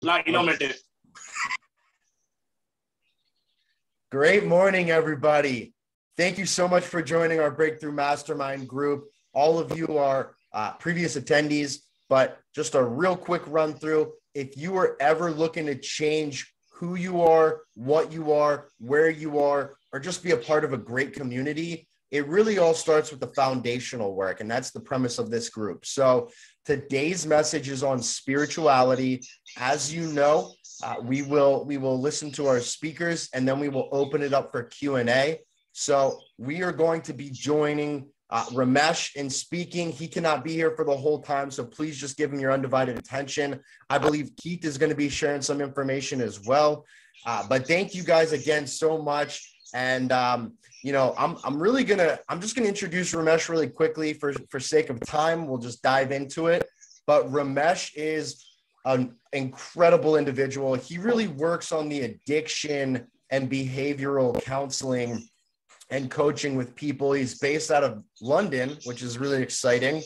like you normally do. Great morning, everybody. Thank you so much for joining our Breakthrough Mastermind group. All of you are previous attendees, but just a real quick run through. If you are ever looking to change who you are, what you are, where you are, or just be a part of a great community, it really all starts with the foundational work, and that's the premise of this group. So today's message is on spirituality. As you know, we will listen to our speakers, and then we will open it up for Q&A. So we are going to be joining Ramesh in speaking. He cannot be here for the whole time, so please just give him your undivided attention. I believe Keith is going to be sharing some information as well. But thank you guys again so much. And you know, I'm just gonna introduce Ramesh really quickly for sake of time. We'll just dive into it. But Ramesh is an incredible individual. He really works on the addiction and behavioral counseling and coaching with people. He's based out of London, which is really exciting.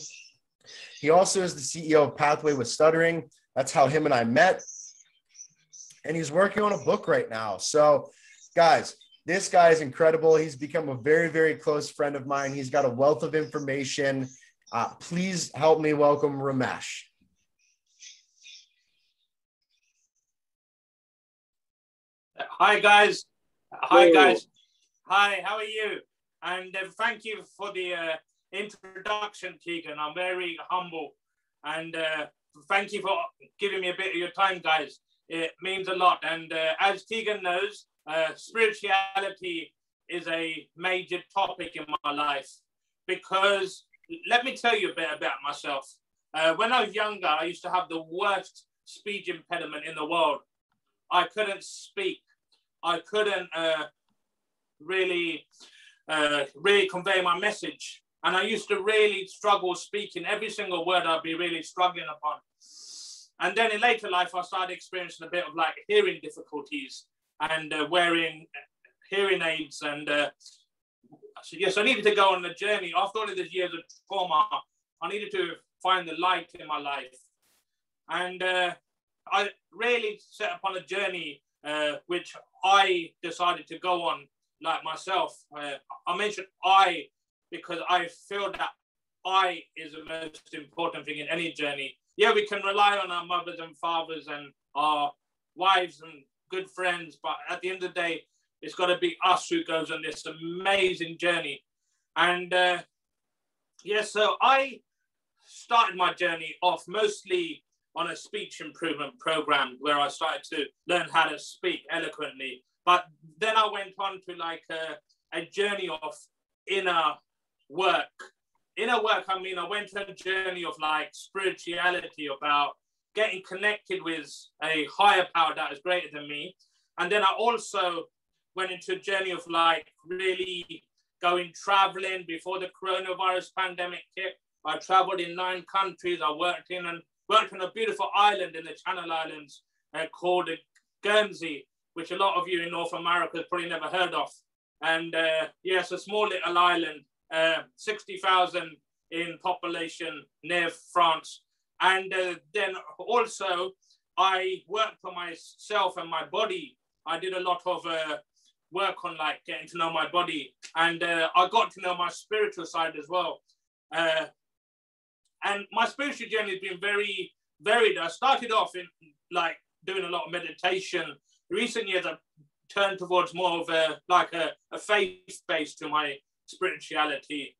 He also is the CEO of Pathway with Stuttering. That's how him and I met. And he's working on a book right now. So guys, this guy is incredible. He's become a very, very close friend of mine. He's got a wealth of information. Please help me welcome Ramesh. Hi, guys. Hi, guys. Hi, how are you? And thank you for the introduction, Tegan. I'm very humble. And thank you for giving me a bit of your time, guys. It means a lot. And as Tegan knows, spirituality is a major topic in my life, because let me tell you a bit about myself. When I was younger, I used to have the worst speech impediment in the world. I couldn't speak. I couldn't really convey my message. And I used to really struggle speaking. Every single word I'd be really struggling upon. And then in later life, I started experiencing a bit of like hearing difficulties and wearing hearing aids. And so yes, I needed to go on a journey. After all of these years of trauma, I needed to find the light in my life. And I really set upon a journey which I decided to go on like myself. I mentioned I because I feel that I is the most important thing in any journey. Yeah, we can rely on our mothers and fathers and our wives and good friends, but at the end of the day, it's got to be us who goes on this amazing journey. And yeah, so I started my journey off mostly on a speech improvement program where I started to learn how to speak eloquently. But then I went on to like a journey of inner work. Inner work, I mean, I went on a journey of like spirituality, about getting connected with a higher power that is greater than me. And then I also went into a journey of like really going traveling before the coronavirus pandemic hit. I traveled in 9 countries. I worked on a beautiful island in the Channel Islands called Guernsey, which a lot of you in North America have probably never heard of. And yes, a small little island, 60,000 in population near France. And then also I worked for myself and my body. I did a lot of work on like getting to know my body, and I got to know my spiritual side as well. And my spiritual journey has been very varied. I started off in like doing a lot of meditation. In recent years, I've turned towards more of a faith base to my spirituality,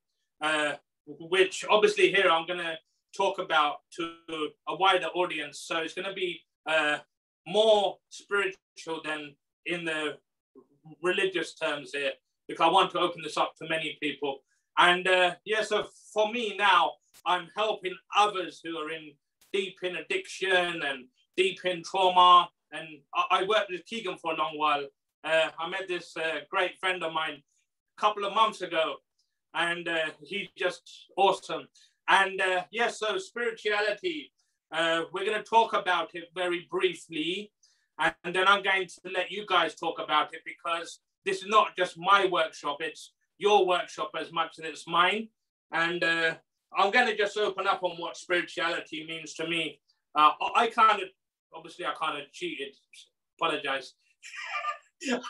which obviously here I'm going to talk about to a wider audience. So it's going to be more spiritual than in the religious terms here, because I want to open this up to many people. And yeah, so for me now, I'm helping others who are deep in addiction and deep in trauma. And I worked with Keegan for a long while. I met this great friend of mine a couple of months ago, and he's just awesome. And yeah, so spirituality, we're going to talk about it very briefly, and then I'm going to let you guys talk about it, because this is not just my workshop, it's your workshop as much as it's mine. And I'm going to just open up on what spirituality means to me. I kind of Obviously, I kind of cheated. Apologize.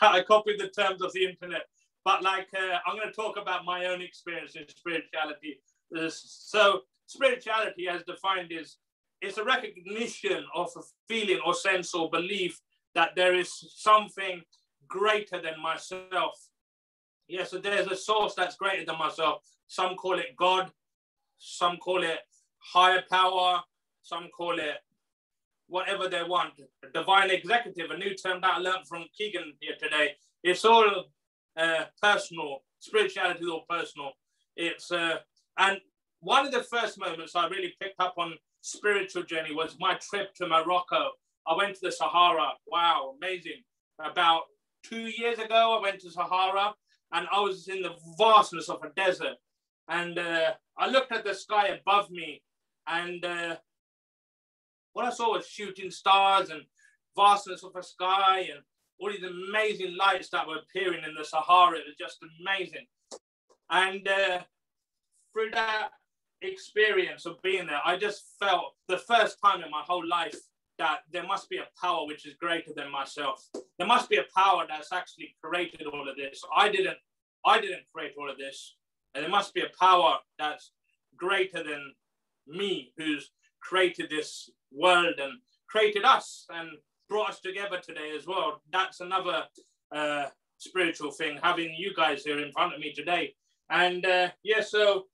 I copied the terms of the internet. But like, I'm going to talk about my own experience in spirituality. So spirituality, as defined, is it's a recognition of a feeling or sense or belief that there is something greater than myself. Yeah, so there's a source that's greater than myself. Some call it God. Some call it higher power. Some call it whatever they want. Divine executive, a new term that I learned from Keegan here today. It's all personal. Spirituality is all personal. It's and one of the first moments I really picked up on spiritual journey was my trip to Morocco. I went to the Sahara. Wow, amazing. About 2 years ago, I went to Sahara and I was in the vastness of a desert. And I looked at the sky above me and what I saw was shooting stars and vastness of the sky and all these amazing lights that were appearing in the Sahara. It was just amazing. And through that experience of being there, I just felt the first time in my whole life that there must be a power which is greater than myself. There must be a power that's actually created all of this. I didn't create all of this. And there must be a power that's greater than me, who's created this world and created us and brought us together today as well. That's another spiritual thing, having you guys here in front of me today. And yeah, so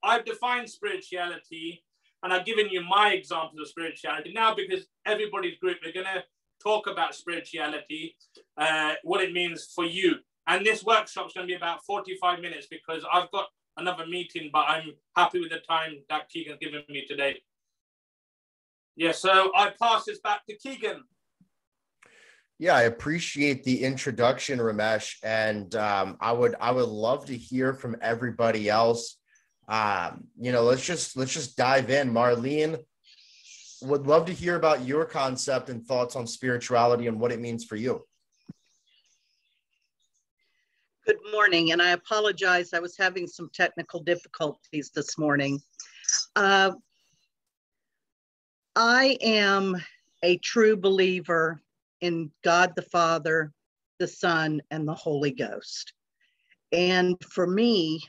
I've defined spirituality and I've given you my examples of spirituality. Now, because everybody's group, we're going to talk about spirituality, what it means for you. And this workshop's going to be about 45 minutes because I've got another meeting, but I'm happy with the time that Keegan's given me today. Yeah, so I pass this back to Keegan. Yeah, I appreciate the introduction, Ramesh, and I would love to hear from everybody else. Let's just dive in. Marlene, would love to hear about your concept and thoughts on spirituality and what it means for you. Good morning, and I apologize. I was having some technical difficulties this morning. I am a true believer in God the Father, the Son, and the Holy Ghost. And for me,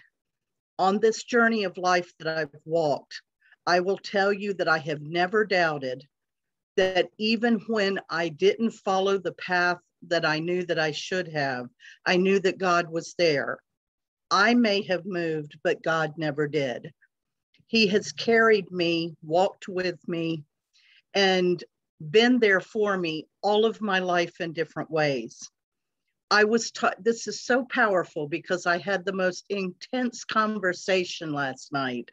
on this journey of life that I've walked, I will tell you that I have never doubted that even when I didn't follow the path that I knew that I should have, I knew that God was there. I may have moved, but God never did. He has carried me, walked with me, and been there for me all of my life in different ways. I was taught, this is so powerful because I had the most intense conversation last night,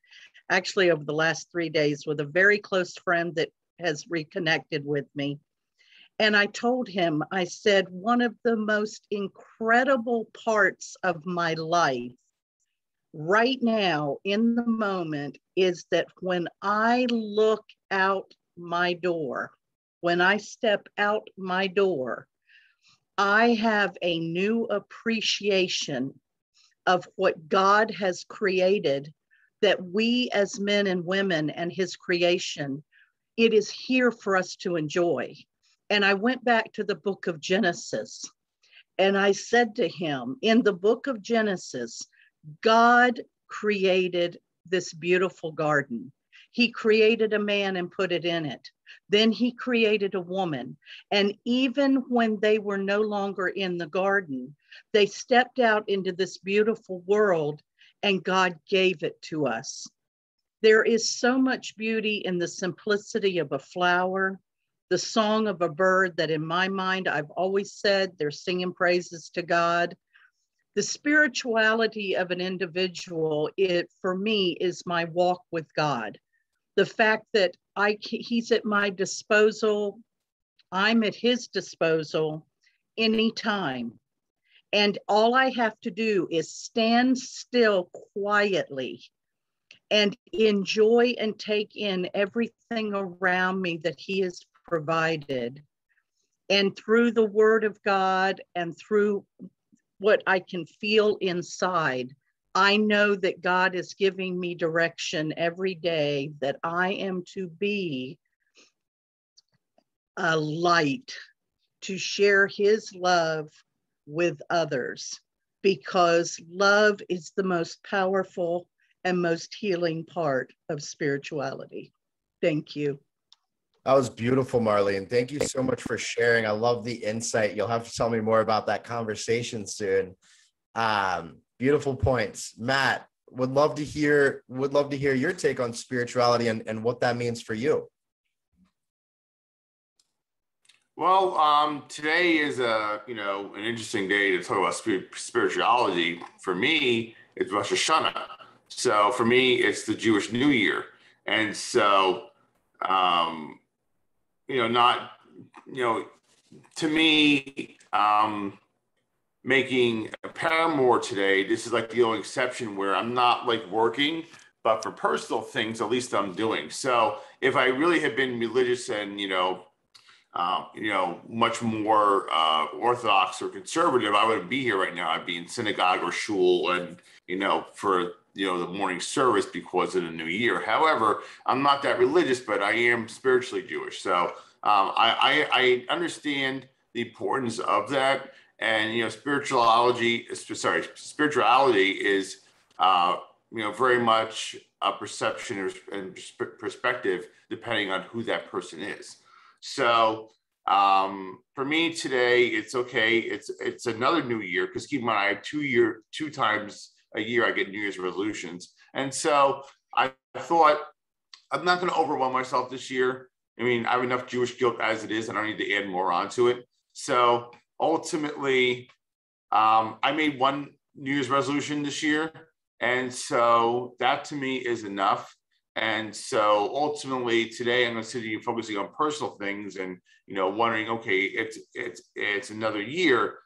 actually over the last 3 days, with a very close friend that has reconnected with me. And I told him, I said, one of the most incredible parts of my life right now in the moment is that when I look out my door, when I step out my door, I have a new appreciation of what God has created, that we as men and women and his creation, it is here for us to enjoy. And I went back to the book of Genesis and I said to him, in the book of Genesis, God created this beautiful garden. He created a man and put it in it. Then he created a woman. And even when they were no longer in the garden, they stepped out into this beautiful world and God gave it to us. There is so much beauty in the simplicity of a flower, the song of a bird that in my mind, I've always said they're singing praises to God. The spirituality of an individual, it for me is my walk with God. The fact that he's at my disposal, I'm at his disposal anytime. And all I have to do is stand still quietly and enjoy and take in everything around me that he has provided. And through the word of God and through what I can feel inside, I know that God is giving me direction every day that I am to be a light to share his love with others, because love is the most powerful and most healing part of spirituality. Thank you. That was beautiful, Marlene. Thank you so much for sharing. I love the insight. You'll have to tell me more about that conversation soon. Beautiful points. Matt, would love to hear your take on spirituality and what that means for you. Well, today is an interesting day to talk about spirituality. For me, it's Rosh Hashanah. So for me, it's the Jewish New Year. And so, to me, making a paramour today, this is like the only exception where I'm not like working, but for personal things, at least I'm doing. So if I really had been religious and, much more Orthodox or conservative, I wouldn't be here right now. I'd be in synagogue or shul and, for, the morning service because of the new year. However, I'm not that religious, but I am spiritually Jewish. So I understand the importance of that. And, spirituality is, very much a perception and perspective, depending on who that person is. So for me today, it's okay. It's another new year, because keep in mind, I have 2 times a year I get New Year's resolutions. And so I thought, I'm not going to overwhelm myself this year. I mean, I have enough Jewish guilt as it is. I don't need to add more onto it. So ultimately, I made 1 New Year's resolution this year. And so that to me is enough. And so ultimately today I'm going to sit here focusing on personal things and, wondering, okay, it's another year.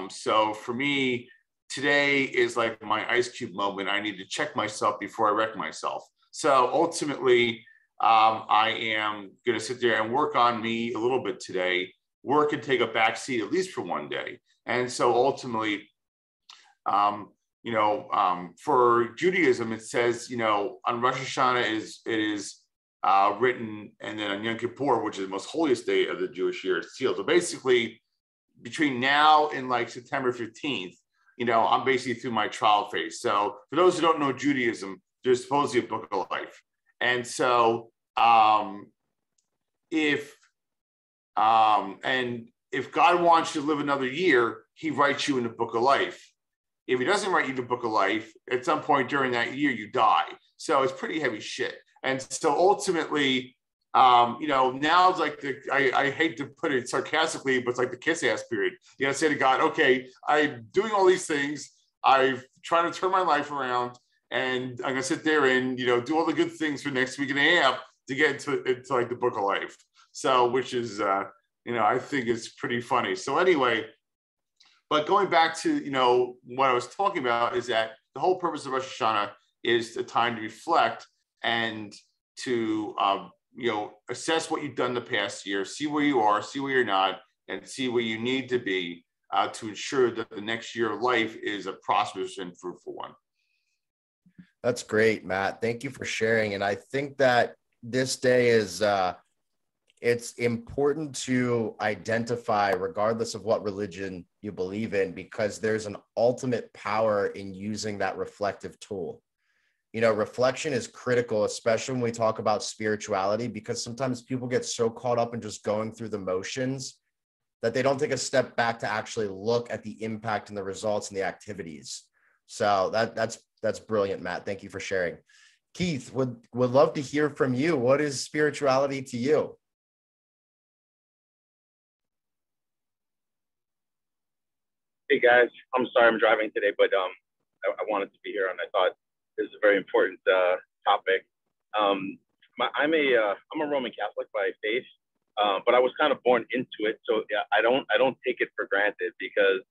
So for me, today is like my ice cube moment. I need to check myself before I wreck myself. So ultimately, I am going to sit there and work on me a little bit today, work and take a back seat at least for one day. And so ultimately, for Judaism, it says, on Rosh Hashanah it is written, and then on Yom Kippur, which is the most holiest day of the Jewish year, it's sealed. So basically, between now and like September 15th, I'm basically through my trial phase. So for those who don't know Judaism, there's supposedly a book of life. And so if God wants you to live another year, he writes you in the book of life. If he doesn't write you the book of life, at some point during that year, you die. So it's pretty heavy shit. And so ultimately, now it's like I hate to put it sarcastically, but it's like the kiss ass period. You got to say to God, okay, I'm doing all these things. I'm trying to turn my life around, and I'm going to sit there and, do all the good things for next week and a half to get into like the book of life. So, which is, I think is pretty funny. So anyway, but going back to, what I was talking about is that the whole purpose of Rosh Hashanah is the time to reflect and to, assess what you've done the past year, see where you are, see where you're not, and see where you need to be to ensure that the next year of life is a prosperous and fruitful one. That's great, Matt. Thank you for sharing. And I think that this day is, it's important to identify, regardless of what religion you believe in, because there's an ultimate power in using that reflective tool. Reflection is critical, especially when we talk about spirituality, because sometimes people get so caught up in just going through the motions that they don't take a step back to actually look at the impact and the results and the activities. So that's brilliant, Matt. Thank you for sharing. Keith, would love to hear from you. What is spirituality to you? Hey guys, I'm sorry I'm driving today, but I wanted to be here, and I thought this is a very important topic. I'm a Roman Catholic by faith, but I was kind of born into it, so yeah, I don't take it for granted, because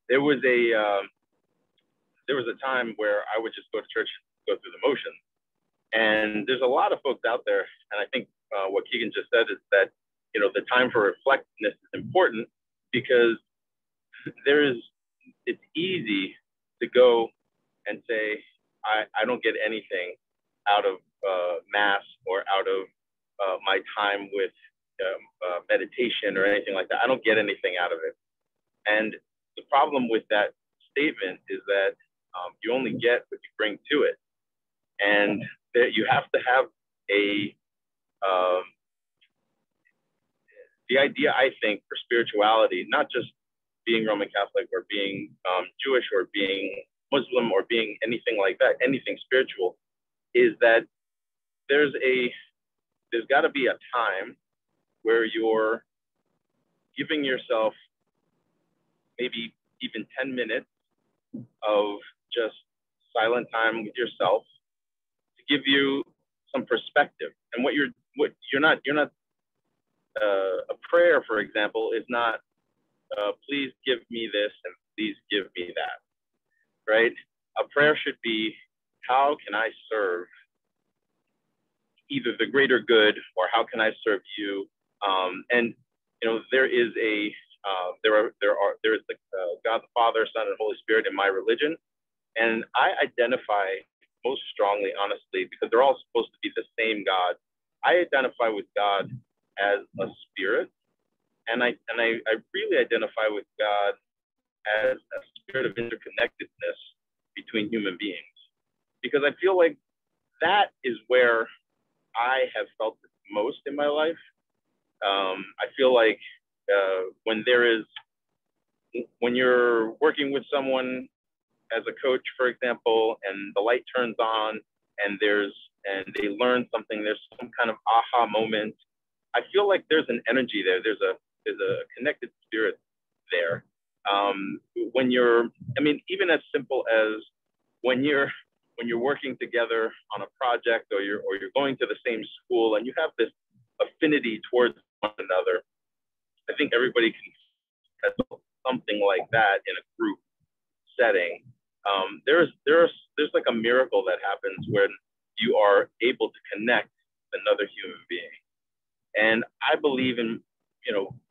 there was a time where I would just go to church, go through the motions, and there's a lot of folks out there, and I think what Keegan just said is that the time for reflectiveness is important, because it's easy to go and say, I don't get anything out of Mass or out of my time with meditation or anything like that. I don't get anything out of it. And the problem with that statement is that you only get what you bring to it. And that you have to have the idea, I think, for spirituality, not just being Roman Catholic or being Jewish or being Muslim or being anything like that, anything spiritual, is that there's got to be a time where you're giving yourself maybe even 10 minutes of just silent time with yourself to give you some perspective. And you're not a prayer, for example, is not please give me this and please give me that, right? A prayer should be, how can I serve either the greater good or how can I serve you? And there is the God the Father, Son, and Holy Spirit in my religion, and I identify most strongly, honestly, because they're all supposed to be the same God. I identify with God as a spirit, and I really identify with God as a spirit of interconnectedness between human beings, because I feel like that is where I have felt it most in my life. I feel like when you're working with someone as a coach, for example, and the light turns on and they learn something, there's some kind of aha moment. I feel like there's an energy there. There's a connected spirit there. Even as simple as when you're working together on a project, or you're going to the same school and you have this affinity towards one another. I think everybody can have something like that in a group setting. There's like a miracle that happens when you are able to connect with another human being. And I believe in,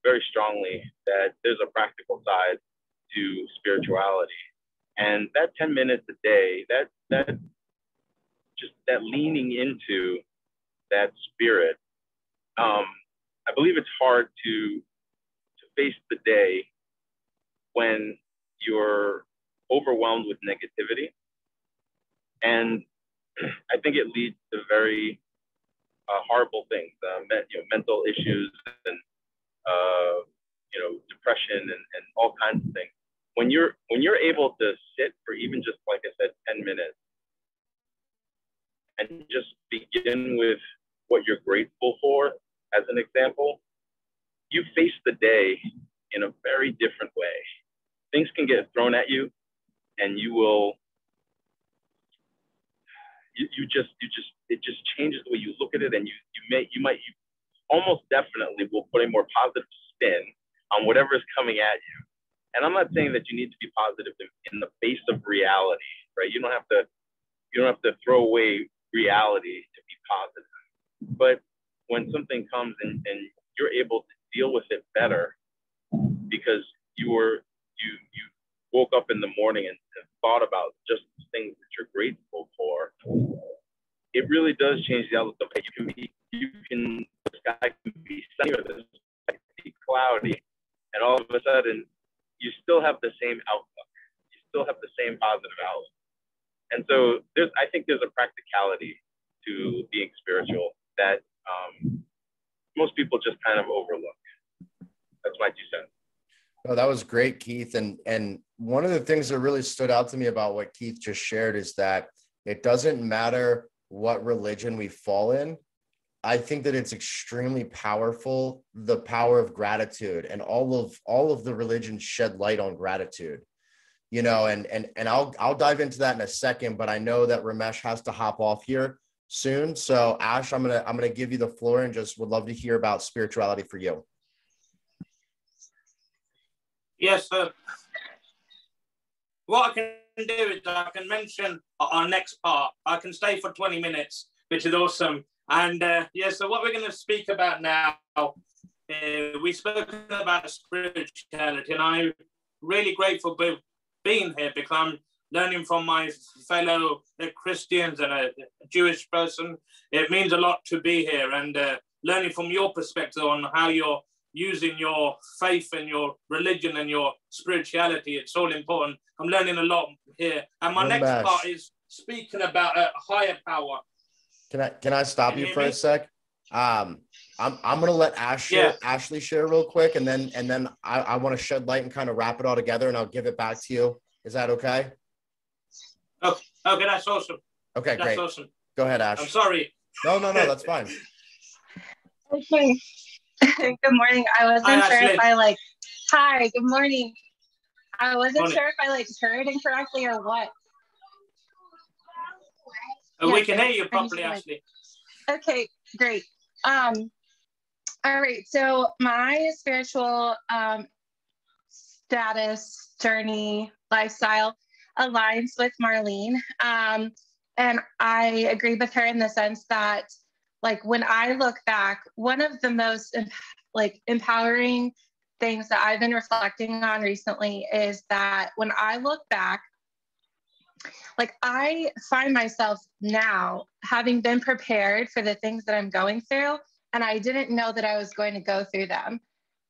very strongly that there's a practical side to spirituality. And that 10 minutes a day, that leaning into that spirit, I believe it's hard to face the day when you're overwhelmed with negativity. And I think it leads to very horrible things, mental issues and depression and all kinds of things. When you're able to sit for even just, like I said, 10 minutes and just begin with what you're grateful for, as an example, you face the day in a very different way. Things can get thrown at you, and it just changes the way you look at it, and you almost definitely will put a more positive spin on whatever is coming at you. And I'm not saying that you need to be positive in the face of reality, right? You don't have to throw away reality to be positive. But when something comes and you're able to deal with it better because you woke up in the morning and thought about just the things that you're grateful for, it really does change the outlook of it. The sky can be sunny or the sky can be cloudy, and all of a sudden you still have the same outlook. You still have the same positive outlook. And so I think there's a practicality to being spiritual that most people just kind of overlook. That's my 2 cents. Oh, that was great, Keith. And one of the things that really stood out to me about what Keith just shared is that it doesn't matter what religion we fall in. I think that it's extremely powerful, the power of gratitude, and all of the religions shed light on gratitude, and I'll dive into that in a second, but I know that Ramesh has to hop off here soon. So Ash, I'm going to give you the floor and just would love to hear about spirituality for you. Yes, sir. What I can do is I can mention our next part. I can stay for 20 minutes, which is awesome. And so what we're going to speak about now, we've spoken about spirituality, and I'm really grateful for being here because I'm learning from my fellow Christians and a Jewish person. It means a lot to be here and learning from your perspective on how you're using your faith and your religion and your spirituality. It's all important. I'm learning a lot here. And my next part is speaking about a higher power. Can I stop you for a sec? I'm gonna let Ashley share real quick, and then I want to shed light and kind of wrap it all together, and I'll give it back to you. Is that okay? Okay, that's awesome. Okay, great. That's awesome. Go ahead, Ash. I'm sorry. No, that's fine. Okay. Good morning. I wasn't sure if hi, good morning. I wasn't sure if I heard incorrectly or what. We can hear you properly, Ashley. Okay, great. All right. So my spiritual status, journey, lifestyle aligns with Marlene. And I agree with her in the sense that, when I look back, one of the most empowering things that I've been reflecting on recently is that when I look back, I find myself now having been prepared for the things that I'm going through, and I didn't know that I was going to go through them.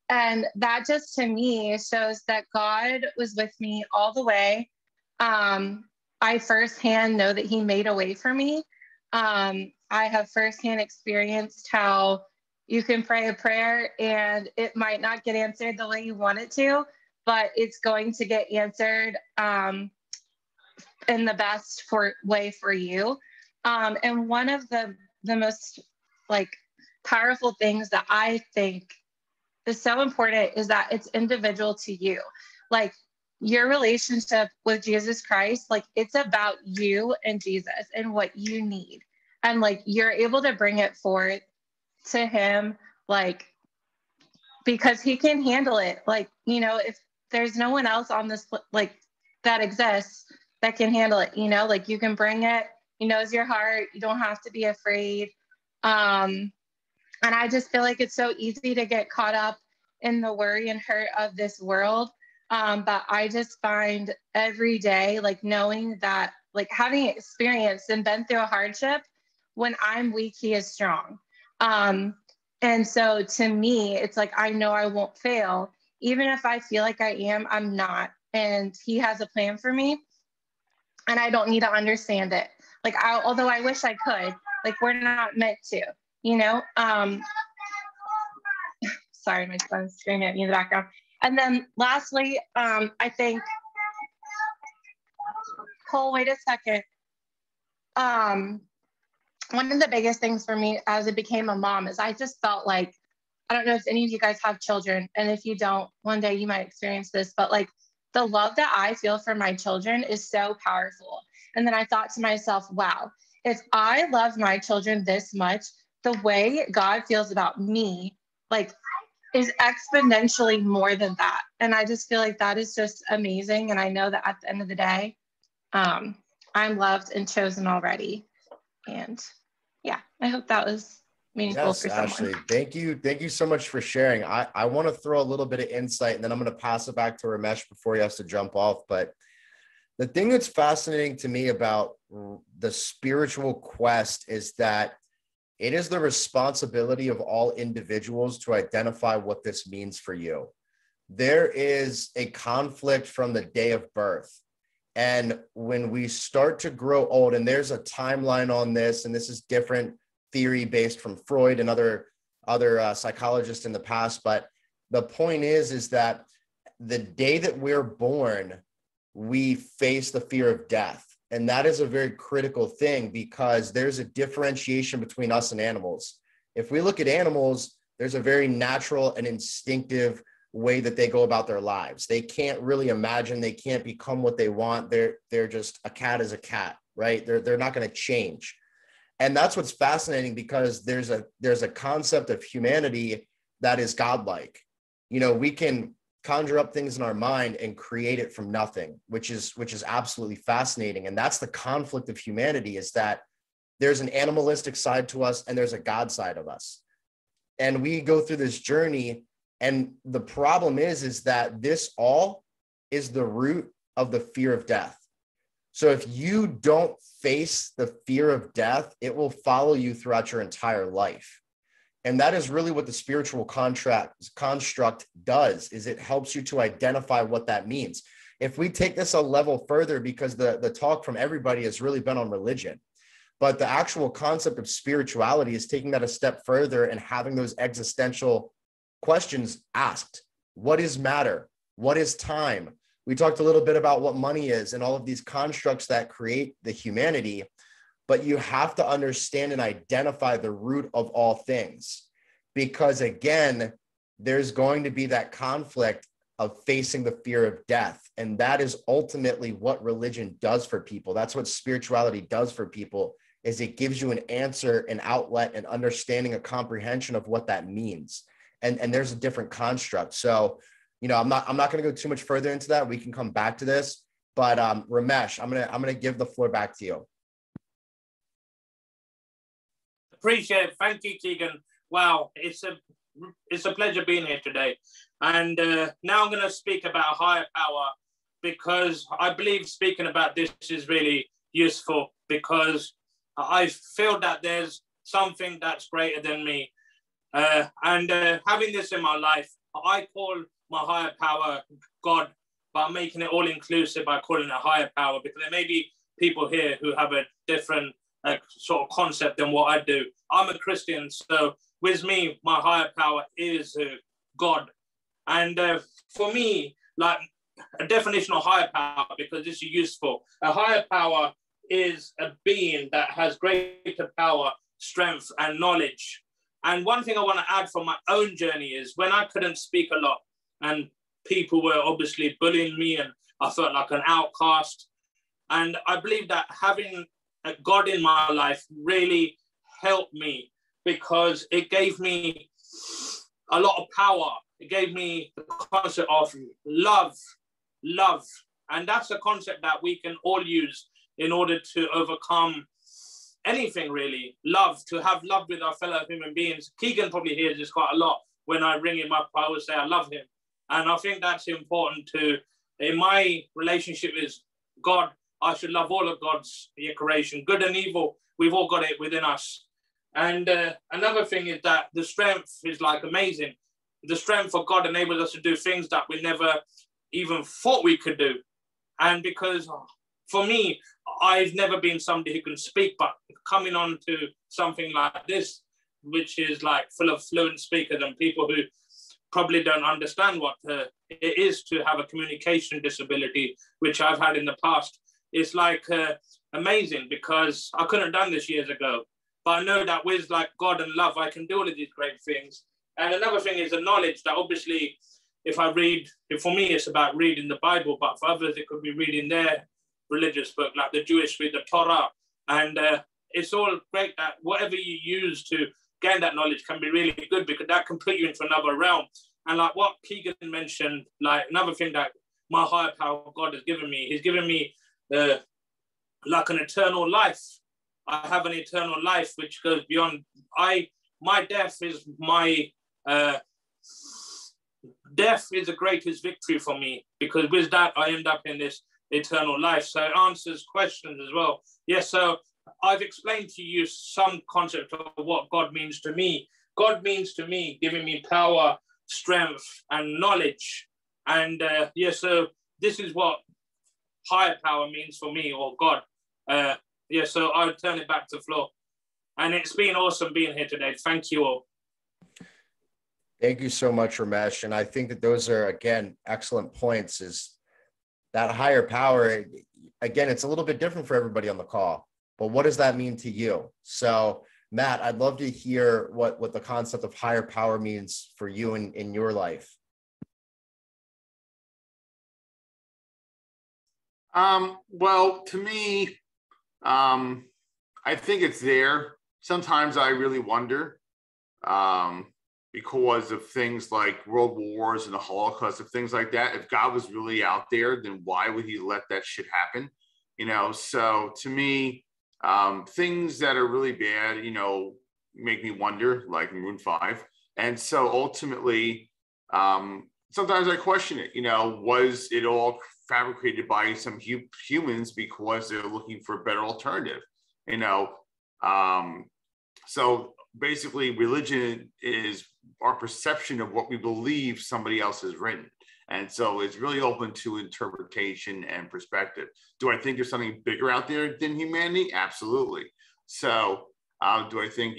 And that just to me shows that God was with me all the way. I firsthand know that he made a way for me. I have firsthand experienced how you can pray a prayer and it might not get answered the way you want it to, but it's going to get answered in the best way for you. And one of the most powerful things that I think is so important is that it's individual to you. Your relationship with Jesus Christ, it's about you and Jesus and what you need. And you're able to bring it forth to him, because he can handle it. If there's no one else on this, that exists that can handle it, you can bring it, he knows your heart. You don't have to be afraid. And I just feel like it's so easy to get caught up in the worry and hurt of this world. But I just find every day, knowing that, having experienced and been through a hardship, when I'm weak, he is strong. And so to me, it's I know I won't fail. Even if I feel like I am, I'm not. And he has a plan for me. And I don't need to understand it. Although I wish I could, we're not meant to, sorry, my son's screaming at me in the background. And then lastly, I think, Cole, wait a second. One of the biggest things for me as I became a mom is I just felt I don't know if any of you guys have children, and if you don't, one day you might experience this, but the love that I feel for my children is so powerful. And then I thought to myself, wow, if I love my children this much, the way God feels about me, is exponentially more than that. And I just feel that is just amazing. And I know that at the end of the day, I'm loved and chosen already. And yeah, I hope that was meaningful for someone. Ashley, thank you so much for sharing. I want to throw a little bit of insight, and then I'm going to pass it back to Ramesh before he has to jump off. But the thing that's fascinating to me about the spiritual quest is that it is the responsibility of all individuals to identify what this means for you. There is a conflict from the day of birth. And when we start to grow old, and there's a timeline on this, and this is different theory based from Freud and other psychologists in the past. But the point is that the day that we're born, we face the fear of death. And that is a very critical thing, because there's a differentiation between us and animals. If we look at animals, there's a very natural and instinctive way that they go about their lives. They can't really imagine, they can't become what they want. They're just, a cat is a cat, right? They're not going to change. And that's what's fascinating, because there's a concept of humanity that is godlike. We can conjure up things in our mind and create it from nothing, which is absolutely fascinating. And that's the conflict of humanity, is that there's an animalistic side to us and there's a God side of us. And we go through this journey, and the problem is that this all is the root of the fear of death. So if you don't face the fear of death, it will follow you throughout your entire life. And that is really what the spiritual construct does, is it helps you to identify what that means. If we take this a level further, because the talk from everybody has really been on religion, but the actual concept of spirituality is taking that a step further and having those existential questions asked. What is matter? What is time? We talked a little bit about what money is and all of these constructs that create the humanity, but you have to understand and identify the root of all things, because again, there's going to be that conflict of facing the fear of death. And that is ultimately what religion does for people. That's what spirituality does for people, is it gives you an answer, an outlet, an understanding, a comprehension of what that means. And there's a different construct. So, you know, I'm not going to go too much further into that. We can come back to this, but Ramesh, I'm going to give the floor back to you. Appreciate it. Thank you, Keegan. Wow, it's a pleasure being here today. And now I'm going to speak about higher power, because I believe speaking about this is really useful, because I feel that there's something that's greater than me. And having this in my life, I call my higher power God, but I'm making it all inclusive by calling it higher power, because there may be people here who have a different sort of concept than what I do. I'm a Christian, so with me, my higher power is God. And for me, like a definition of higher power, because this is useful, a higher power is a being that has greater power, strength, and knowledge. And one thing I want to add from my own journey is when I couldn't speak a lot and people were obviously bullying me and I felt like an outcast. And I believe that having a God in my life really helped me, because it gave me a lot of power. It gave me the concept of love. And that's a concept that we can all use in order to overcome anything, really. Love, to have love with our fellow human beings. Keegan probably hears this quite a lot. When I ring him up, I always say I love him. And I think that's important too. In my relationship with God, I should love all of God's creation, good and evil. We've all got it within us. And another thing is that the strength is like amazing. The strength of God enables us to do things that we never even thought we could do. And because for me, I've never been somebody who can speak, but coming on to something like this, which is like full of fluent speakers and people who probably don't understand what it is to have a communication disability, which I've had in the past. It's like amazing, because I couldn't have done this years ago. But I know that with like God and love, I can do all of these great things. And another thing is the knowledge that obviously, if I read, for me, it's about reading the Bible, but for others, it could be reading their religious book, like the Jewish read the Torah. And it's all great that whatever you use to gain that knowledge can be really good, because that can put you into another realm. And like what Keegan mentioned, like another thing that my higher power of God has given me, he's given me like an eternal life. I have an eternal life which goes beyond my death is my death is the greatest victory for me, because with that I end up in this eternal life. So it answers questions as well. Yes, so I've explained to you some concept of what God means to me. God means to me giving me power, strength, and knowledge. And so this is what higher power means for me, or God. So I'll turn it back to Flo. And it's been awesome being here today. Thank you all. Thank you so much, Ramesh. And I think that those are, again, excellent points. Is that higher power, again, it's a little bit different for everybody on the call, but what does that mean to you? So Matt, I'd love to hear what the concept of higher power means for you in your life. Well, to me, I think it's there. Sometimes I really wonder, because of things like world wars and the Holocaust, of things like that. If God was really out there, then why would he let that shit happen? So to me, things that are really bad, make me wonder, like Maroon 5. And so ultimately, sometimes I question it, was it all fabricated by some humans because they're looking for a better alternative, So basically religion is our perception of what we believe somebody else has written. And so it's really open to interpretation and perspective. Do I think there's something bigger out there than humanity? Absolutely. So do I think,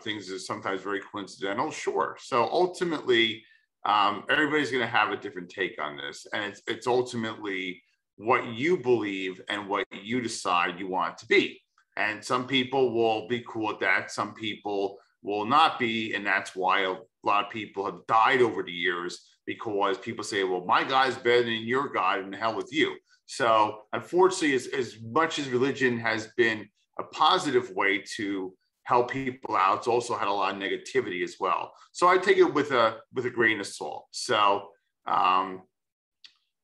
things are sometimes very coincidental? Sure. So ultimately, everybody's going to have a different take on this. And it's ultimately what you believe and what you decide you want it to be. And some people will be cool with that. Some people will not be. And that's why a lot of people have died over the years, because people say, well, my God's better than your God, and the hell with you. So unfortunately, as much as religion has been a positive way to help people out, it's also had a lot of negativity as well. So I take it with a grain of salt. So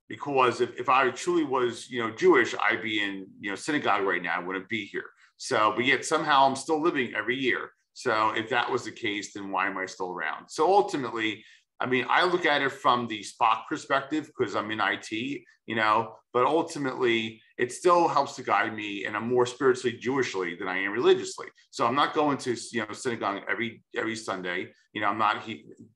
because if I truly was, Jewish, I'd be in, synagogue right now. I wouldn't be here. So, but yet somehow I'm still living every year. So if that was the case, then why am I still around? So ultimately, I mean, I look at it from the Spock perspective because I'm in IT, but ultimately it still helps to guide me, and I'm more spiritually Jewishly than I am religiously. So I'm not going to, synagogue every Sunday. I'm not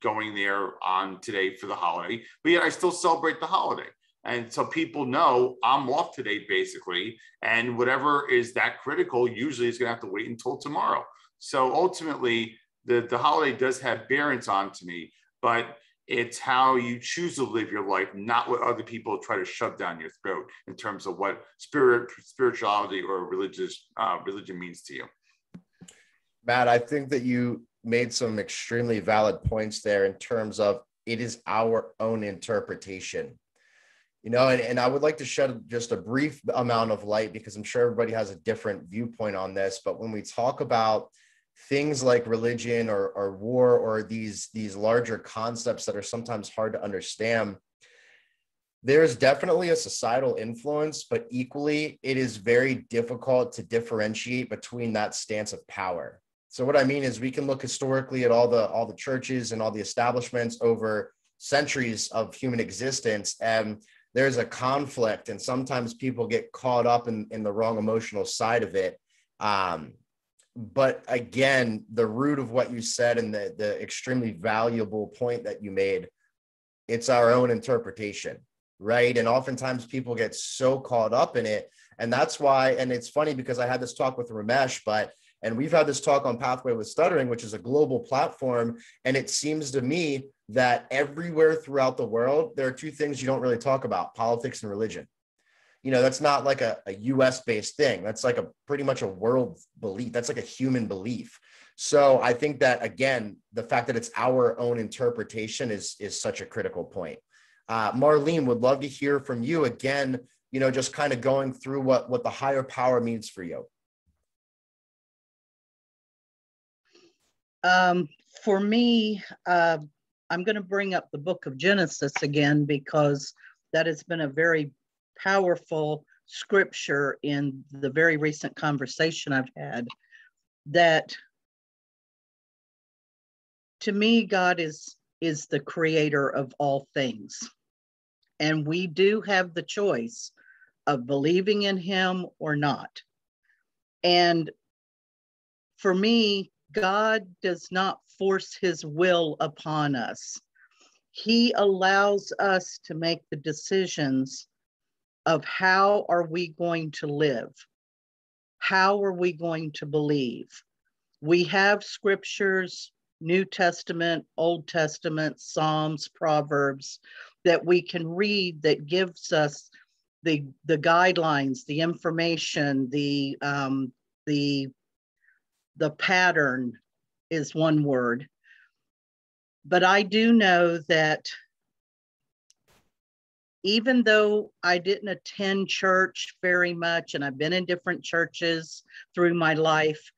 going there on today for the holiday, but yet I still celebrate the holiday. And so people know I'm off today, basically, and whatever is that critical usually is going to have to wait until tomorrow. So ultimately, the holiday does have bearance on to me, but it's how you choose to live your life, not what other people try to shove down your throat in terms of what spirituality or religion means to you. Matt, I think that you made some extremely valid points there in terms of it is our own interpretation. And I would like to shed just a brief amount of light, because I'm sure everybody has a different viewpoint on this. But when we talk about things like religion or war or these larger concepts that are sometimes hard to understand, there's definitely a societal influence, but equally it is very difficult to differentiate between that stance of power. So what I mean is we can look historically at all the churches and all the establishments over centuries of human existence, and there's a conflict, and sometimes people get caught up in the wrong emotional side of it. But again, the root of what you said and the extremely valuable point that you made, it's our own interpretation, right? And oftentimes people get so caught up in it. And that's why, and it's funny because I had this talk with Ramesh, and we've had this talk on Pathway with Stuttering, which is a global platform. And it seems to me that everywhere throughout the world, there are two things you don't really talk about: politics and religion. That's not like a US based thing. That's like pretty much a world belief. That's like a human belief. So I think that, again, the fact that it's our own interpretation is such a critical point. Marlene, would love to hear from you again, just kind of going through what the higher power means for you. For me, I'm going to bring up the book of Genesis again, because that has been a very powerful scripture in the very recent conversation I've had. That to me, God is the creator of all things. And we do have the choice of believing in him or not. And for me, God does not force his will upon us. He allows us to make the decisions of how are we going to live? How are we going to believe? We have scriptures, New Testament, Old Testament, Psalms, Proverbs, that we can read that gives us the guidelines, the information, the pattern is one word. But I do know that even though I didn't attend church very much, and I've been in different churches through my life,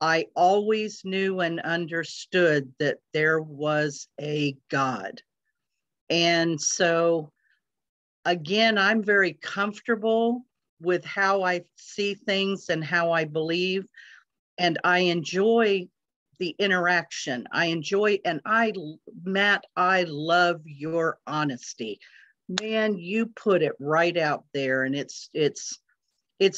I always knew and understood that there was a God. And so, again, I'm very comfortable with how I see things and how I believe, and I enjoy the interaction. Matt, I love your honesty. Man, you put it right out there, and it's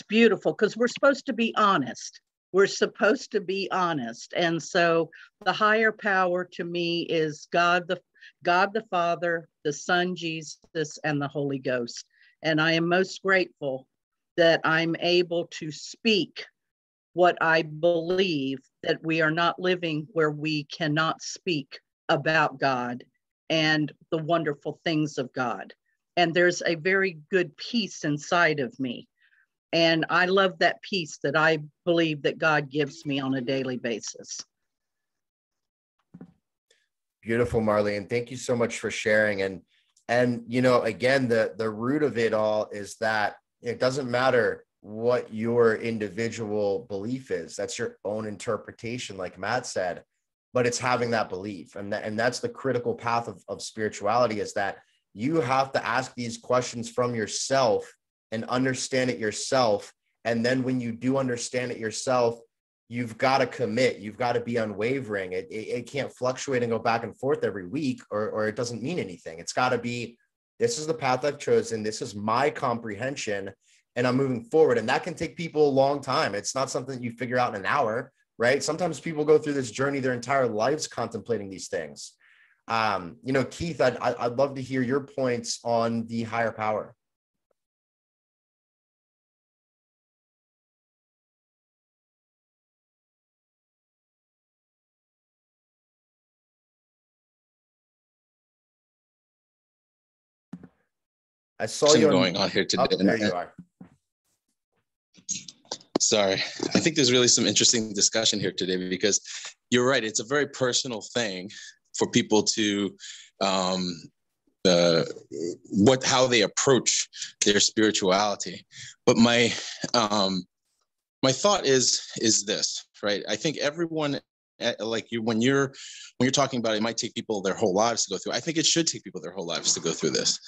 beautiful, because we're supposed to be honest. We're supposed to be honest. And so the higher power to me is God the Father, the Son, Jesus, and the Holy Ghost. And I am most grateful that I'm able to speak what I believe, that we are not living where we cannot speak about God and the wonderful things of God. And there's a very good peace inside of me. And I love that peace that I believe that God gives me on a daily basis. Beautiful, Marlene. Thank you so much for sharing. And you know, again, the root of it all is that it doesn't matter what your individual belief is. That's your own interpretation, like Matt said, but it's having that belief. And that's the critical path of spirituality, is that you have to ask these questions from yourself and understand it yourself. And then when you do understand it yourself, you've got to commit. You've got to be unwavering. It can't fluctuate and go back and forth every week, or it doesn't mean anything. It's got to be, this is the path I've chosen. This is my comprehension, and I'm moving forward. And that can take people a long time. It's not something that you figure out in an hour, right? Sometimes people go through this journey their entire lives contemplating these things. You know, Keith, I'd love to hear your points on the higher power. I saw you going on here today. There you are. Sorry. I think there's really some interesting discussion here today, because you're right. It's a very personal thing for people to, how they approach their spirituality. But my thought is this, right? I think everyone, like you, when you're talking about it might take people their whole lives to go through. I think it should take people their whole lives to go through this,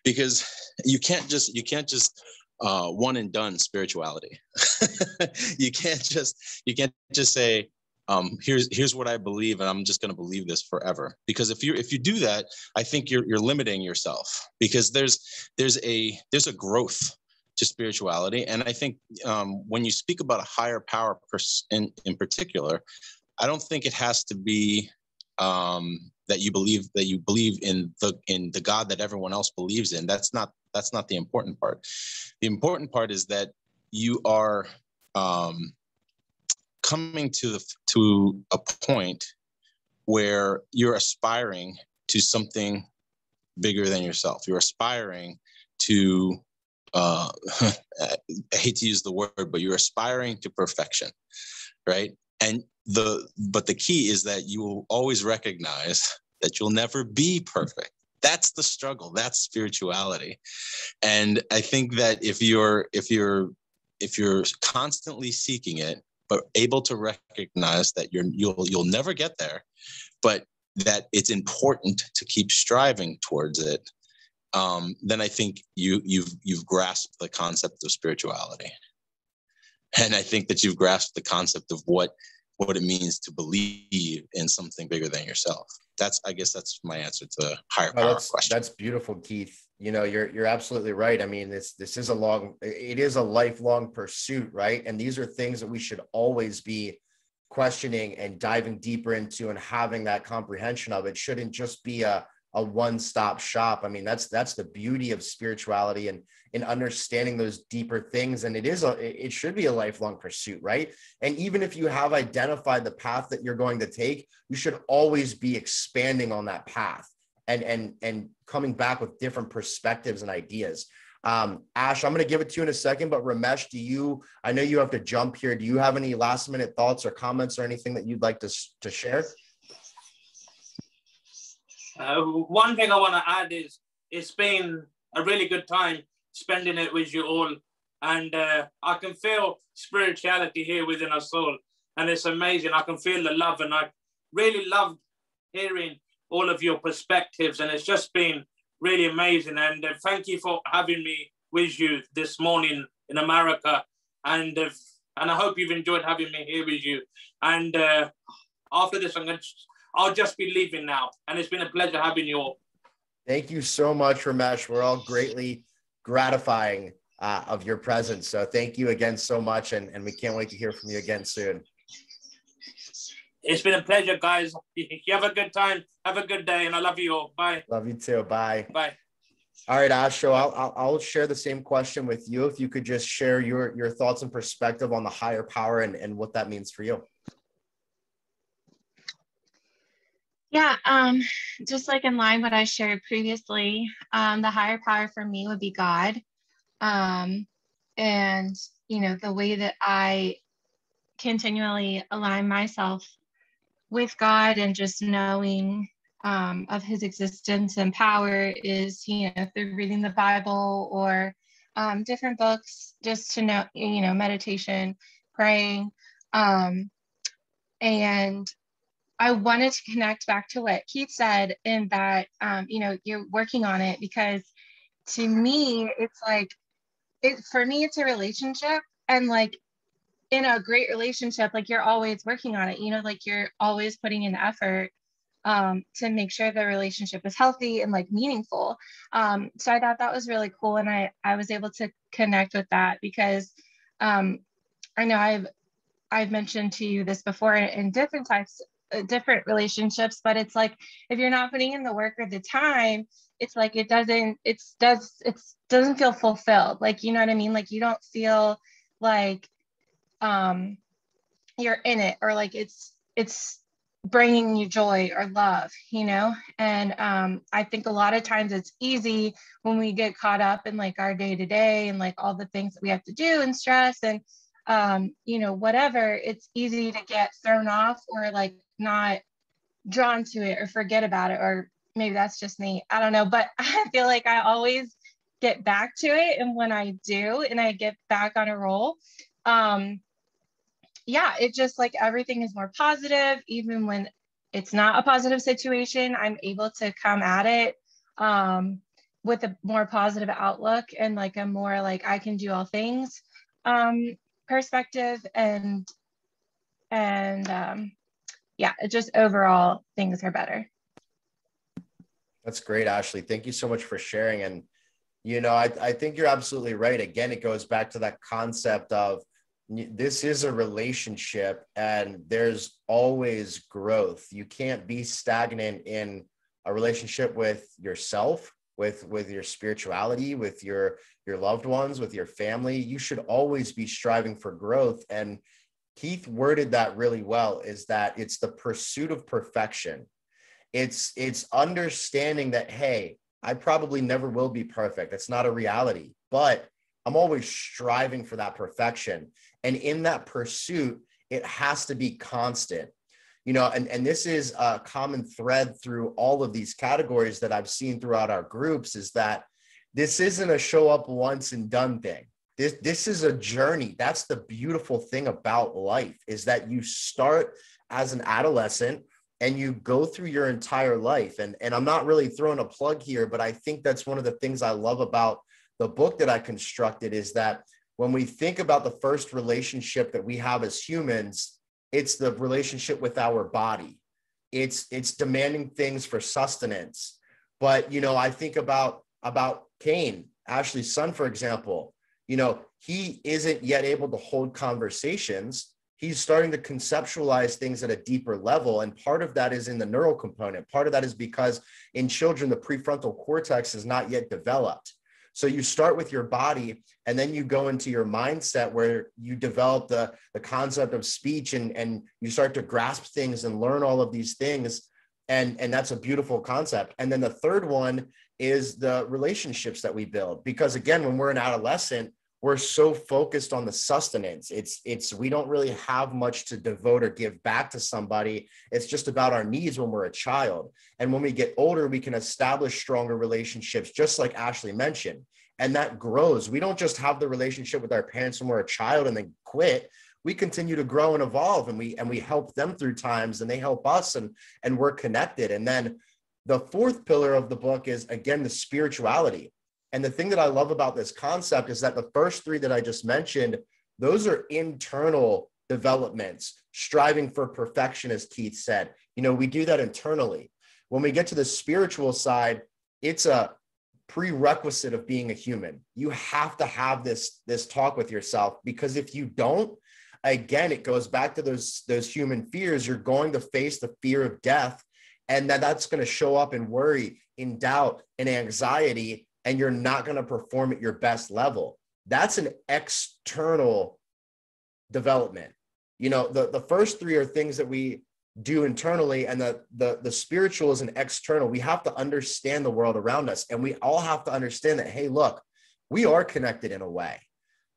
because you can't just one and done spirituality. you can't just say, here's what I believe, and I'm just going to believe this forever. Because if you do that, I think you're limiting yourself, because there's a growth to spirituality. And I think when you speak about a higher power in particular, I don't think it has to be that you believe in the God that everyone else believes in. That's not the important part. The important part is that you are coming to a point where you're aspiring to something bigger than yourself. You're aspiring to I hate to use the word, but you're aspiring to perfection, right? But the key is that you will always recognize that you'll never be perfect. That's the struggle. That's spirituality. And I think that if you're constantly seeking it, but able to recognize that you'll never get there, but that it's important to keep striving towards it, then I think you've grasped the concept of spirituality. And I think that you've grasped the concept of what it means to believe in something bigger than yourself. I guess that's my answer to the higher power question. That's beautiful, Keith. You know, you're absolutely right. I mean, this is a lifelong pursuit, right? And these are things that we should always be questioning and diving deeper into, and having that comprehension of it. Shouldn't just be a one-stop shop. I mean, that's the beauty of spirituality, and in understanding those deeper things. And it should be a lifelong pursuit, right? And even if you have identified the path that you're going to take, you should always be expanding on that path and coming back with different perspectives and ideas. Ash, I'm going to give it to you in a second, but Ramesh, I know you have to jump here. Do you have any last minute thoughts or comments or anything that you'd like to share? One thing I want to add is it's been a really good time spending it with you all, and I can feel spirituality here within us all, and it's amazing. I can feel the love, and I really loved hearing all of your perspectives, and it's just been really amazing. And thank you for having me with you this morning in America, and I hope you've enjoyed having me here with you. And after this, I'll just be leaving now. And it's been a pleasure having you all. Thank you so much, Ramesh. We're all greatly gratifying of your presence. So thank you again so much. And we can't wait to hear from you again soon. It's been a pleasure, guys. You have a good time. Have a good day. And I love you all. Bye. Love you too. Bye. Bye. All right, Astro, I'll share the same question with you. If you could just share your thoughts and perspective on the higher power and what that means for you. Yeah, just like in line what I shared previously, the higher power for me would be God. And, you know, the way that I continually align myself with God and just knowing of his existence and power is, you know, through reading the Bible or different books, just to know, you know, meditation, praying. And I wanted to connect back to what Keith said in that, you know, you're working on it, because to me, it's like, for me, it's a relationship, and like in a great relationship, like you're always working on it, you know, like you're always putting in effort to make sure the relationship is healthy and like meaningful. So I thought that was really cool. And I was able to connect with that because I know I've mentioned to you this before in different types, different relationships, but it's like, if you're not putting in the work or the time, it's like, it doesn't feel fulfilled. Like, you know what I mean? Like, you don't feel like you're in it, or like it's bringing you joy or love, you know? And I think a lot of times it's easy when we get caught up in like our day to day and like all the things that we have to do and stress and you know, whatever, it's easy to get thrown off or like not drawn to it or forget about it, or maybe that's just me, I don't know, but I feel like I always get back to it. And when I do, and I get back on a roll, yeah, it just like everything is more positive. Even when it's not a positive situation, I'm able to come at it with a more positive outlook and like a more like I can do all things perspective. And yeah, it just overall things are better. That's great, Ashley. Thank you so much for sharing. And, you know, I think you're absolutely right. Again, it goes back to that concept of this is a relationship and there's always growth. You can't be stagnant in a relationship with yourself, with your spirituality, with your loved ones, with your family. You should always be striving for growth. And Keith worded that really well, is that it's the pursuit of perfection. It's understanding that, hey, I probably never will be perfect. It's not a reality, but I'm always striving for that perfection. And in that pursuit, it has to be constant, you know, and this is a common thread through all of these categories that I've seen throughout our groups, is that this isn't a show up once and done thing. This is a journey. That's the beautiful thing about life, is that you start as an adolescent and you go through your entire life. And I'm not really throwing a plug here, but I think that's one of the things I love about the book that I constructed, is that when we think about the first relationship that we have as humans, it's the relationship with our body. It's demanding things for sustenance. But, you know, I think about Cain, Ashley's son, for example. You know, he isn't yet able to hold conversations. He's starting to conceptualize things at a deeper level. And part of that is in the neural component. Part of that is because in children, the prefrontal cortex is not yet developed. So you start with your body, and then you go into your mindset where you develop the concept of speech, and you start to grasp things and learn all of these things. And that's a beautiful concept. And then the third one is the relationships that we build. Because again, when we're an adolescent, we're so focused on the sustenance. It's we don't really have much to devote or give back to somebody. It's just about our needs when we're a child. And when we get older, we can establish stronger relationships, just like Ashley mentioned. And that grows. We don't just have the relationship with our parents when we're a child and then quit. We continue to grow and evolve, and we help them through times, and they help us, and we're connected. And then the fourth pillar of the book is, again, the spirituality. And the thing that I love about this concept is that the first three that I just mentioned, those are internal developments, striving for perfection, as Keith said. You know, we do that internally. When we get to the spiritual side, it's a prerequisite of being a human. You have to have this talk with yourself, because if you don't, again, it goes back to those human fears. You're going to face the fear of death, and that's going to show up in worry, in doubt, in anxiety, and you're not going to perform at your best level. That's an external development. You know, the first three are things that we do internally, and the spiritual is an external. We have to understand the world around us, and we all have to understand that, hey, look, we are connected in a way.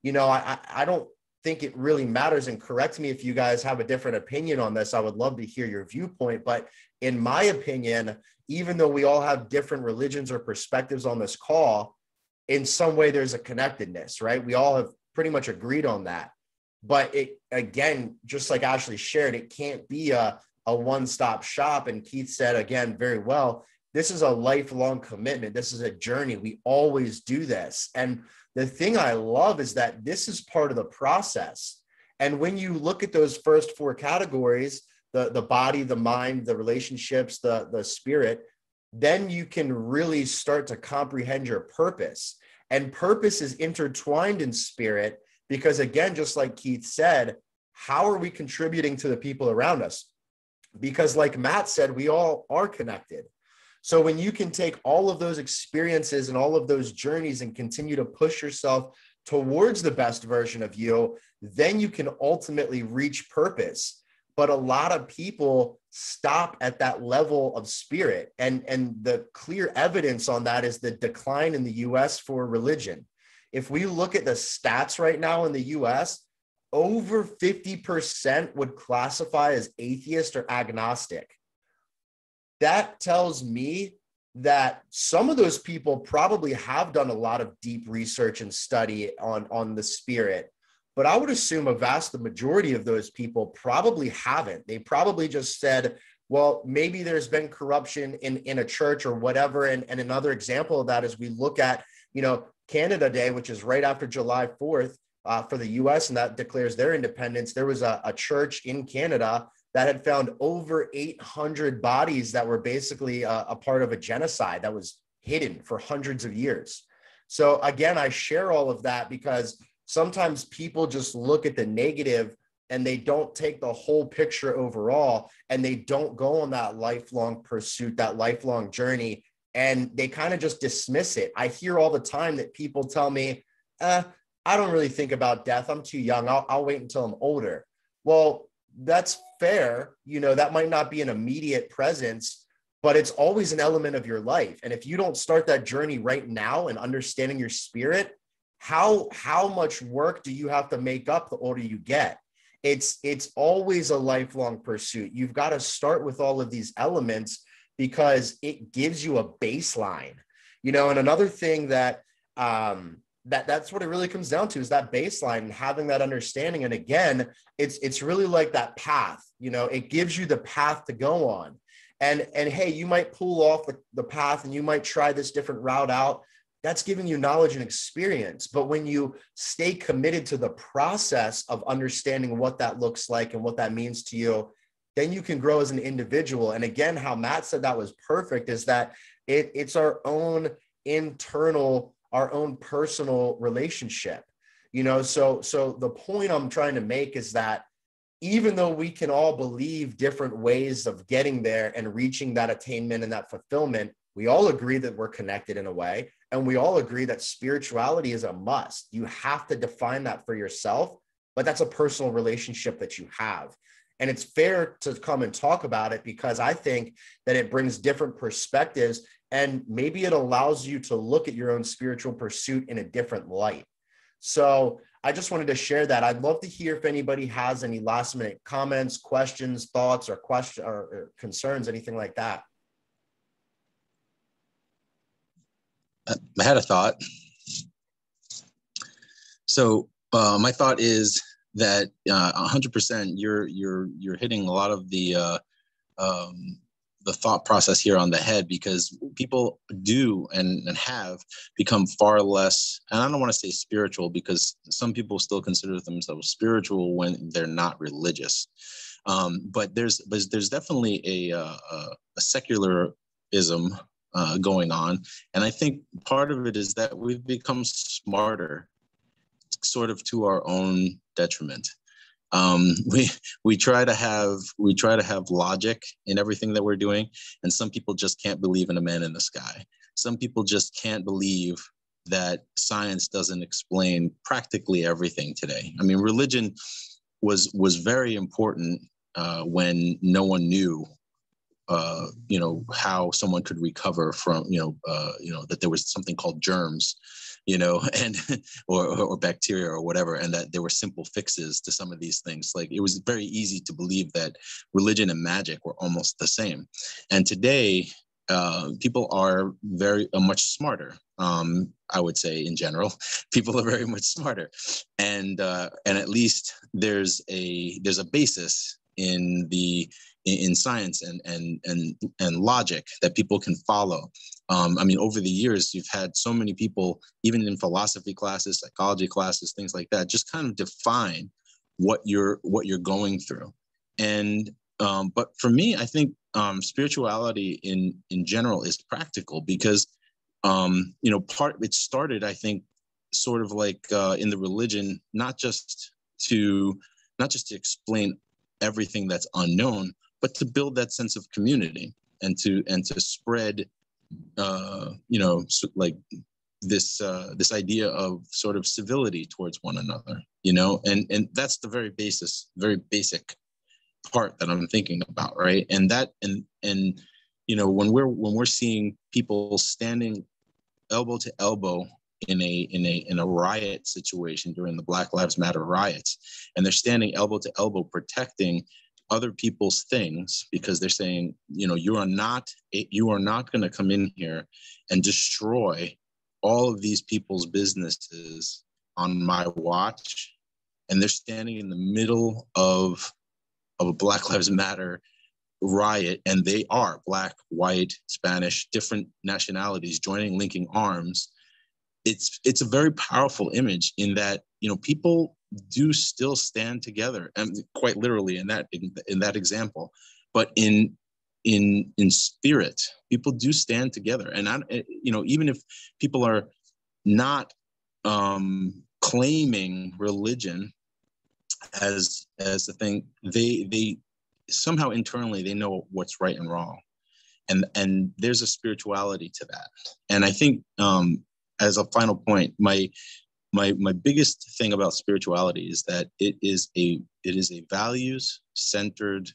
You know, I don't think it really matters, and correct me if you guys have a different opinion on this. I would love to hear your viewpoint, but in my opinion, even though we all have different religions or perspectives on this call, in some way there's a connectedness, right? We all have pretty much agreed on that. But it, again, just like Ashley shared, it can't be a one-stop shop. And Keith said, again, very well, this is a lifelong commitment. This is a journey. We always do this. And the thing I love is that this is part of the process. And when you look at those first four categories, the body, the mind, the relationships, the spirit, then you can really start to comprehend your purpose. And purpose is intertwined in spirit, because again, just like Keith said, how are we contributing to the people around us? Because like Matt said, we all are connected. So when you can take all of those experiences and all of those journeys and continue to push yourself towards the best version of you, then you can ultimately reach purpose. But a lot of people stop at that level of spirit. And the clear evidence on that is the decline in the US for religion. If we look at the stats right now in the US, over 50% would classify as atheist or agnostic. That tells me that some of those people probably have done a lot of deep research and study on the spirit, but I would assume a vast majority of those people probably haven't. They probably just said, well, maybe there's been corruption in a church or whatever. And another example of that is we look at, you know, Canada Day, which is right after July 4th for the US, and that declares their independence. There was a church in Canada that had found over 800 bodies that were basically a part of a genocide that was hidden for hundreds of years. So again, I share all of that because sometimes people just look at the negative and they don't take the whole picture overall, and they don't go on that lifelong pursuit, that lifelong journey, and they kind of just dismiss it. I hear all the time that people tell me, I don't really think about death. I'm too young. I'll wait until I'm older. Well, that's fair. You know, that might not be an immediate presence, but it's always an element of your life. And if you don't start that journey right now and understanding your spirit, how much work do you have to make up the older you get? It's always a lifelong pursuit. You've got to start with all of these elements because it gives you a baseline, you know. And another thing that that's what it really comes down to is that baseline and having that understanding. And again, it's really like that path, you know, it gives you the path to go on. And hey, you might pull off the path and you might try this different route out. That's giving you knowledge and experience. But when you stay committed to the process of understanding what that looks like and what that means to you, then you can grow as an individual. And again, how Matt said that was perfect is that it's our own internal, our own personal relationship, you know. So the point I'm trying to make is that even though we can all believe different ways of getting there and reaching that attainment and that fulfillment, we all agree that we're connected in a way. And we all agree that spirituality is a must. You have to define that for yourself, but that's a personal relationship that you have. And it's fair to come and talk about it because I think that it brings different perspectives and maybe it allows you to look at your own spiritual pursuit in a different light. So I just wanted to share that. I'd love to hear if anybody has any last minute comments, questions, thoughts, or concerns, anything like that. I had a thought. So my thought is that 100% you're hitting a lot of the thought process here on the head, because people do and have become far less, and I don't want to say spiritual because some people still consider themselves spiritual when they're not religious. But there's definitely a secularism going on. And I think part of it is that we've become smarter, sort of to our own detriment. We try to have logic in everything that we're doing, and some people just can't believe in a man in the sky. Some people just can't believe that science doesn't explain practically everything today. I mean, religion was very important when no one knew, how someone could recover from, that there was something called germs, and or bacteria or whatever, and that there were simple fixes to some of these things. Like, it was very easy to believe that religion and magic were almost the same. And today, people are very much smarter. I would say in general, people are very much smarter, and at least there's a basis in science and logic that people can follow. I mean, over the years, you've had so many people, even in philosophy classes, psychology classes, things like that, just kind of define what you're going through. And but for me, I think spirituality in general is practical because it started, I think, sort of like in the religion, not just to explain everything that's unknown, but to build that sense of community and to spread, like this idea of sort of civility towards one another, and that's the very basic part that I'm thinking about, right? And that, and when we're seeing people standing elbow to elbow in a riot situation during the Black Lives Matter riots, and they're standing elbow to elbow protecting other people's things because they're saying, you are not going to come in here and destroy all of these people's businesses on my watch. And they're standing in the middle of a Black Lives Matter riot, and they are Black, white, Spanish, different nationalities joining, linking arms. It's a very powerful image in that, people do still stand together, and quite literally in that example, but in spirit, people do stand together. And even if people are not claiming religion as the thing, they somehow internally they know what's right and wrong, and there's a spirituality to that. And I think as a final point, my biggest thing about spirituality is that it is a values-centered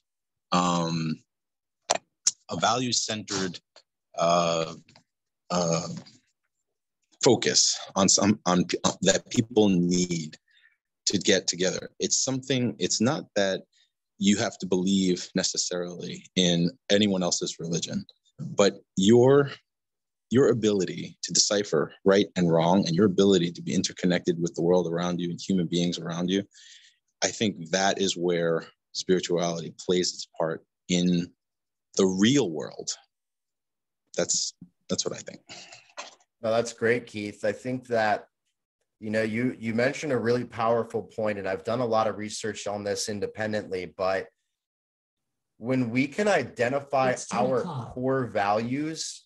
focus on that people need to get together. It's not that you have to believe necessarily in anyone else's religion, but your ability to decipher right and wrong, and your ability to be interconnected with the world around you and human beings around you, I think that is where spirituality plays its part in the real world. That's what I think. No, that's great, Keith. I think that, you mentioned a really powerful point, and I've done a lot of research on this independently, but when we can identify our core values,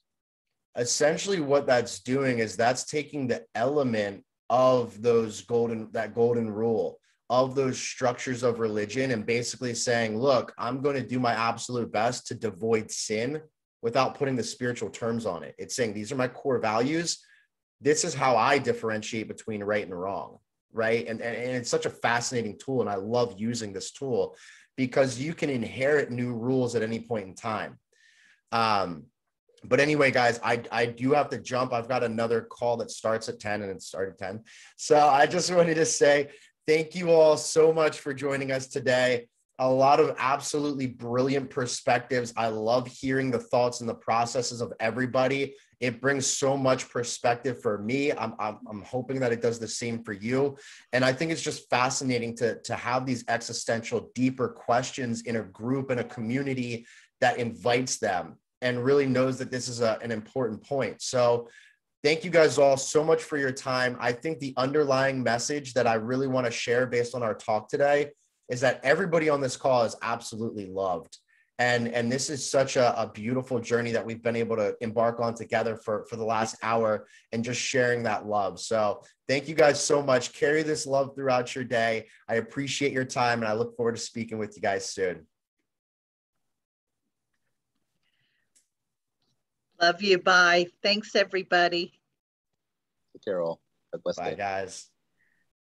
essentially what that's doing is that's taking the element of that golden rule of those structures of religion and basically saying, look, I'm going to do my absolute best to devoid sin without putting the spiritual terms on it. It's saying, these are my core values. This is how I differentiate between right and wrong, right? And it's such a fascinating tool, and I love using this tool because you can inherit new rules at any point in time. But anyway, guys, I do have to jump. I've got another call that starts at 10 and it started 10. So I just wanted to say thank you all so much for joining us today. A lot of absolutely brilliant perspectives. I love hearing the thoughts and the processes of everybody. It brings so much perspective for me. I'm hoping that it does the same for you. And I think it's just fascinating to have these existential, deeper questions in a group, in a community that invites them and really knows that this is an important point. So thank you guys all so much for your time. I think the underlying message that I really want to share based on our talk today is that everybody on this call is absolutely loved. And this is such a beautiful journey that we've been able to embark on together for the last hour, and just sharing that love. So thank you guys so much. Carry this love throughout your day. I appreciate your time, and I look forward to speaking with you guys soon. Love you. Bye. Thanks, everybody. Take care, all. God bless. Bye, guys.